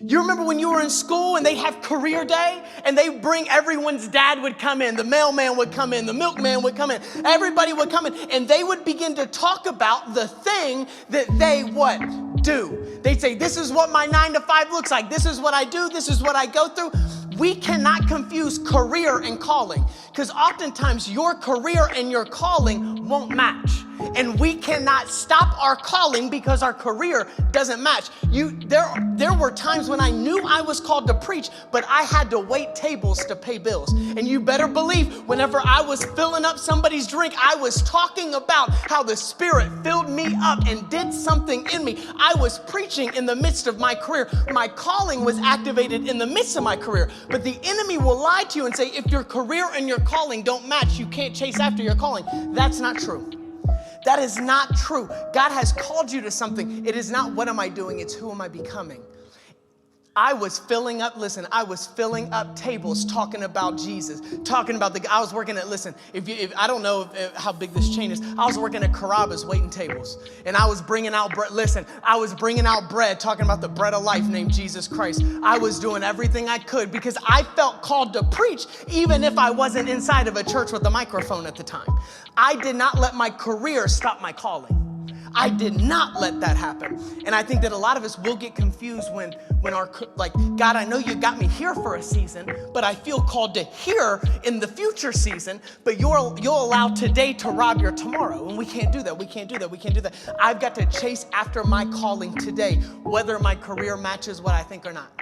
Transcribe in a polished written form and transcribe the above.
You remember when you were in school and they'd have career day and they bring everyone's dad would come in, the mailman would come in, the milkman would come in, everybody would come in, and they would begin to talk about the thing that they what? Do. They'd say, this is what my 9 to 5 looks like. This is what I do. This is what I go through. We cannot confuse career and calling, because oftentimes your career and your calling won't match. And we cannot stop our calling because our career doesn't match. There were times when I knew I was called to preach, but I had to wait tables to pay bills. And you better believe whenever I was filling up somebody's drink, I was talking about how the Spirit filled me up and did something in me. I was preaching in the midst of my career. My calling was activated in the midst of my career. But the enemy will lie to you and say, if your career and your calling don't match, you can't chase after your calling. That's not true. That is not true. God has called you to something. It is not what am I doing, it's who am I becoming. I was filling up tables talking about Jesus, talking about I was working at, listen, if I don't know how big this chain is, I was working at Carrabba's waiting tables, and I was bringing out bread. Listen, I was bringing out bread, talking about the bread of life named Jesus Christ. I was doing everything I could because I felt called to preach, even if I wasn't inside of a church with a microphone at the time. I did not let my career stop my calling. I did not let that happen. And I think that a lot of us will get confused when God, I know you got me here for a season, but I feel called to here in the future season, but you'll allow today to rob your tomorrow. And we can't do that. We can't do that. I've got to chase after my calling today, whether my career matches what I think or not.